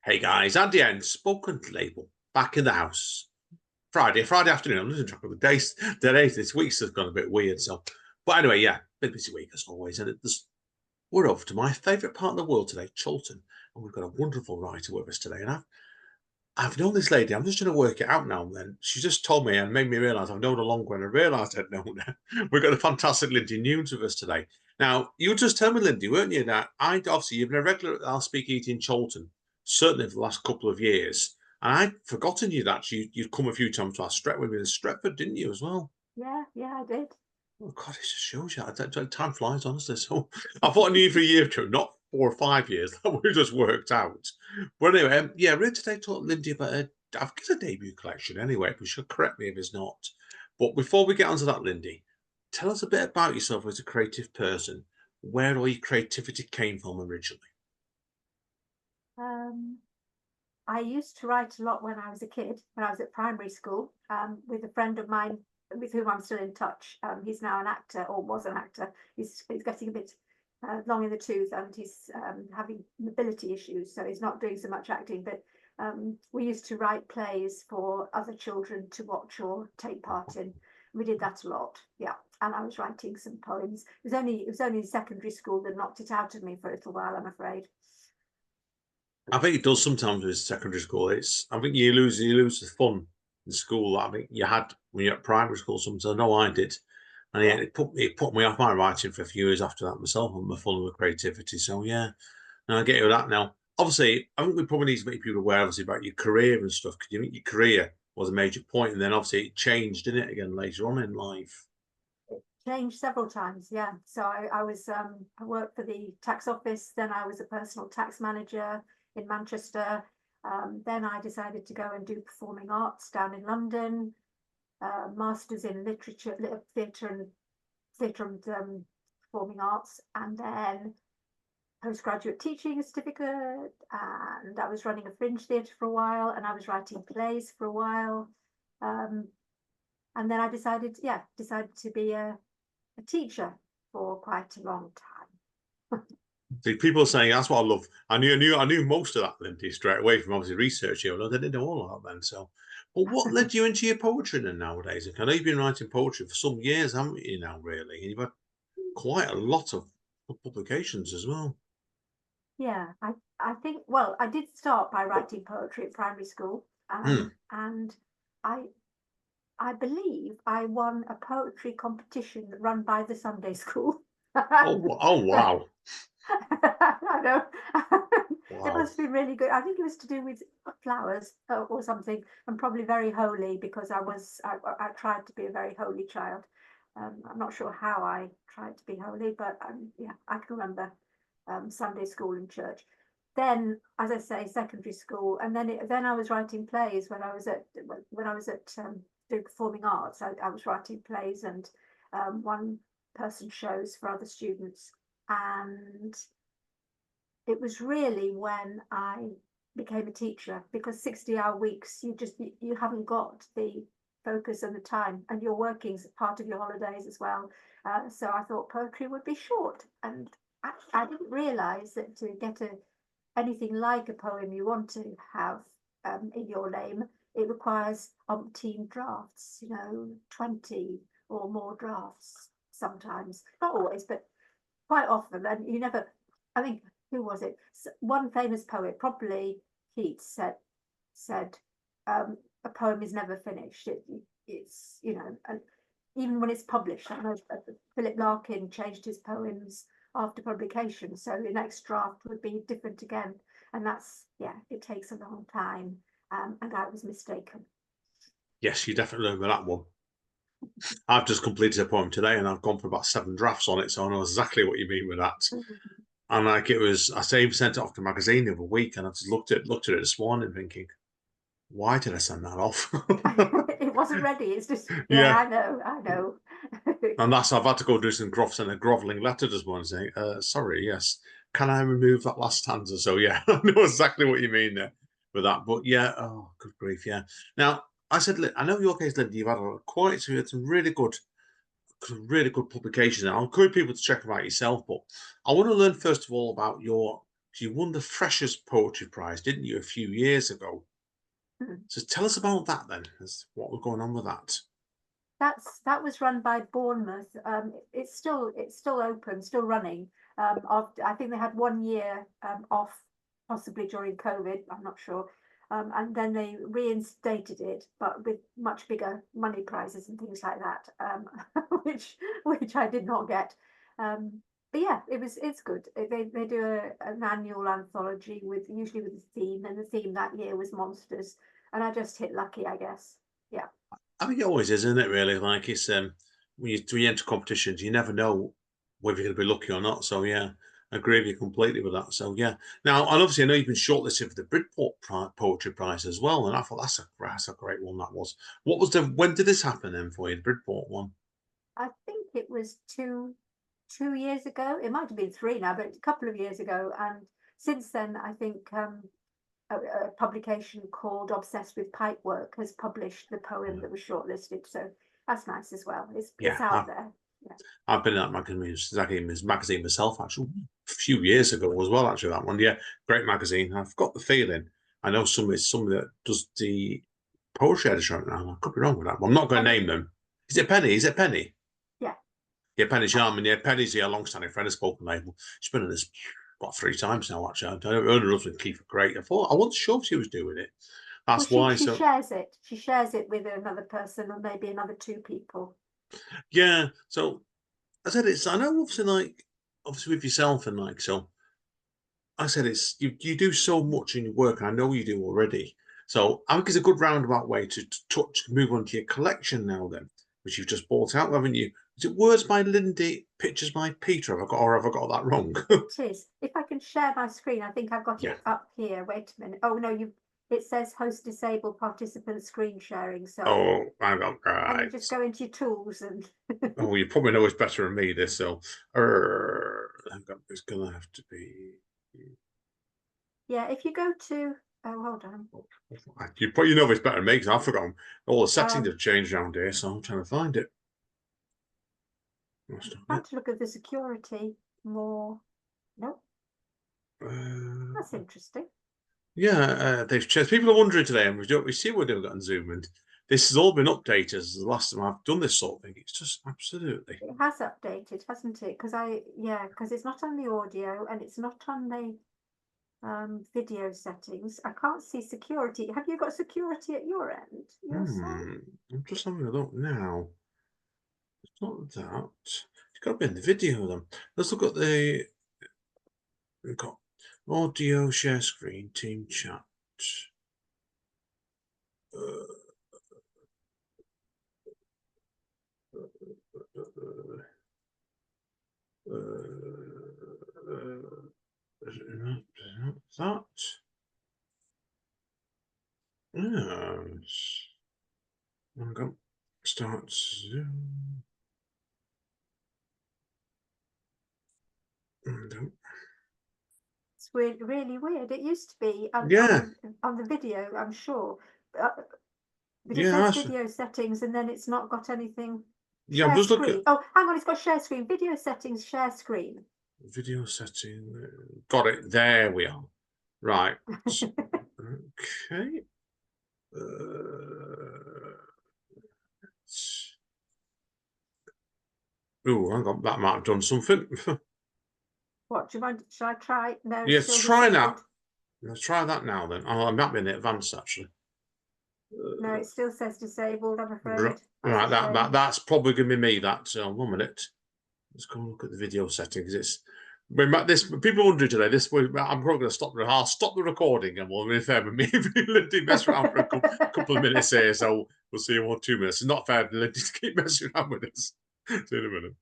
Hey guys, Andy N, spoken label, back in the house. Friday afternoon. I'm losing track of the days. The days this week's has gone a bit weird. So, but anyway, yeah, big busy week as always. And we're over to my favourite part of the world today, Chorlton, and we've got a wonderful writer with us today. And I've known this lady. I'm just trying to work it out now and then. She just told me and made me realise I've known her longer and I realised I'd known her. We've got the fantastic Lindy Newns with us today. Now, you just told me, Lindy, weren't you, that obviously you've been a regular at our Speak Eating in Chorlton, certainly for the last couple of years. And I'd forgotten you'd come a few times to our Stretford with me in Stretford, didn't you, as well? Yeah, I did. Oh God, it just shows you. Time flies, honestly. So I thought I knew you for a year or two, not 4 or 5 years. That we just worked out. But anyway, yeah, we're today talking Lindy about I've got a debut collection anyway. But she'll correct me if it's not. But before we get onto that, Lindy, tell us a bit about yourself as a creative person. Where all your creativity came from originally. I used to write a lot when I was a kid, when I was at primary school, with a friend of mine with whom I'm still in touch. He's now an actor, or was an actor. He's getting a bit long in the tooth, and he's having mobility issues, so he's not doing so much acting. But we used to write plays for other children to watch or take part in. We did that a lot, yeah. And I was writing some poems. It was only in secondary school that knocked it out of me for a little while, I'm afraid. I think it does sometimes with secondary school. I think you lose the fun in school. I think you had when you're at primary school sometimes. I know I did. And yeah, it put me off my writing for a few years after that myself and my fun with creativity. So yeah. And I get you with that now. Obviously, I think we probably need to make people aware obviously about your career and stuff, because you think your career was a major point and then obviously it changed, didn't it, again later on in life. Changed several times, yeah. So I worked for the tax office, then I was a personal tax manager in Manchester. Then I decided to go and do performing arts down in London, masters in literature, theatre and performing arts, and then postgraduate teaching certificate. And I was running a fringe theatre for a while, and I was writing plays for a while. And then I decided to be a teacher for quite a long time. See, people are saying that's what I love. I knew most of that, Lindy, straight away from obviously researching. I didn't know all of that then. So, but what led you into your poetry then nowadays? I know you've been writing poetry for some years, haven't you? Now, really, and you've had quite a lot of publications as well. Yeah, I think, well, I did start by writing poetry at primary school, and I believe I won a poetry competition run by the Sunday school. Oh wow. I know. Wow. It must be really good. I think it was to do with flowers or something, and probably very holy, because I tried to be a very holy child. I'm not sure how I tried to be holy, but yeah, I can remember Sunday school and church. Then, as I say, secondary school, and then I was writing plays when I was at doing performing arts. I was writing plays and one person shows for other students, and it was really when I became a teacher, because 60-hour weeks, you haven't got the focus and the time, and you're working part of your holidays as well. So I thought poetry would be short, and I didn't realise that to get anything like a poem you want to have in your name, it requires umpteen drafts, 20 or more drafts sometimes. Not always, but quite often. And you never, I think, who was it? One famous poet, probably Keats, said a poem is never finished. It's, and even when it's published. I know Philip Larkin changed his poems after publication, so the next draft would be different again. And it takes a long time. And I was mistaken. Yes, you definitely remember that one. I've just completed a poem today and I've gone for about 7 drafts on it, so I know exactly what you mean with that. And like it was, I sent it off to magazine the other week, and I just looked at it this morning thinking, why did I send that off? It wasn't ready. It's just, yeah. I know. And I've had to go do some send a groveling letter this morning saying, sorry, yes, can I remove that last stanza? So yeah, I know exactly what you mean there with that. But yeah, oh, good grief, yeah. Now, I know your case, Lindy, you've had some really good publications. And I'll encourage people to check them out yourself. But I want to learn first of all about your You won the Freshers Poetry Prize, didn't you, a few years ago? So tell us about that then. What was going on with that? That was run by Bournemouth. It's still open, still running. I think they had 1 year off, possibly during COVID. I'm not sure. And then they reinstated it, but with much bigger money prizes and things like that, which I did not get. But yeah, it's good. They do an annual anthology usually with a theme, and the theme that year was monsters, and I just hit lucky, I guess. Yeah. I think it always is, isn't it? Really, like it's when you enter competitions, you never know whether you're going to be lucky or not. So yeah, I agree with you completely with that. So yeah. Now, and obviously, I know you've been shortlisted for the Bridport Poetry Prize as well, and I thought that's a great one. That was. What was when did this happen then for you, the Bridport one? I think it was two years ago. It might have been three now, but a couple of years ago. And since then, I think a publication called Obsessed with Pipework has published the poem that was shortlisted. So that's nice as well. It's out there. Yeah. I've been in that magazine myself, actually, a few years ago as well, actually, that one. Yeah, great magazine. I've got the feeling, I know somebody that does the poetry editor right now. I could be wrong with that. I'm not going to name them. Is it Penny? Is it Penny? Yeah. Yeah, Penny Sharman. Yeah, Penny's a long-standing friend of Spoken Label. She's been in this, what, 3 times now, actually. I don't know her husband, Keith, great. I wasn't sure if she was doing it. That's why. She shares it. She shares it with another person or maybe another 2 people. Yeah. So I said I know obviously with yourself and so I said you do so much in your work, and I know you do already. So I think it's a good roundabout way to move on to your collection now then, which you've just bought out, haven't you? Is it Words by Lindy, Pictures by Peter? Have I got that wrong? It is. If I can share my screen, I think I've got it up here. Wait a minute. Oh no, it says host disabled participant screen sharing. So hang on, right. And you just go into your tools and oh, you probably know it's better than me, this, so it's gonna have to be. Yeah, if you go to hold on. You know it's better than me because I've forgotten all the settings have changed around here, so I'm trying to find it. I'm trying to look at the security more. Nope. That's interesting. Yeah, they've changed. People are wondering today, and we see what they've got on Zoom, and this has all been updated as the last time I've done this sort of thing. It's just absolutely. It has updated, hasn't it? Because it's not on the audio and it's not on the video settings. I can't see security. Have you got security at your end? Your side? I'm just having a look now. It's not that. It's got to be in the video then. Let's look at we've got audio, share screen, team chat. That. Yes. I'm going to start Zoom. It's really weird. It used to be on the video, I'm sure. But it says video settings and then it's not got anything. Yeah, I'm just looking. Oh, hang on, it's got share screen. Video settings, share screen. Video setting. Got it. There we are. Right. Okay. Oh, hang on. That might have done something. What do you mind? Should I try? No. Yes, try that. Let's try that now then. Oh, I might be in advanced actually. No, it still says disabled, I'm afraid. Right, that's probably going to be me. That 1 minute. Let's go and look at the video settings. It's people wondering today. I'm probably going to stop. I'll stop the recording and we'll be fair with me. Lindy mess around for a couple of minutes here, so we'll see you in 2 minutes. It's not fair for Lindy to keep messing around with us. See you in a minute.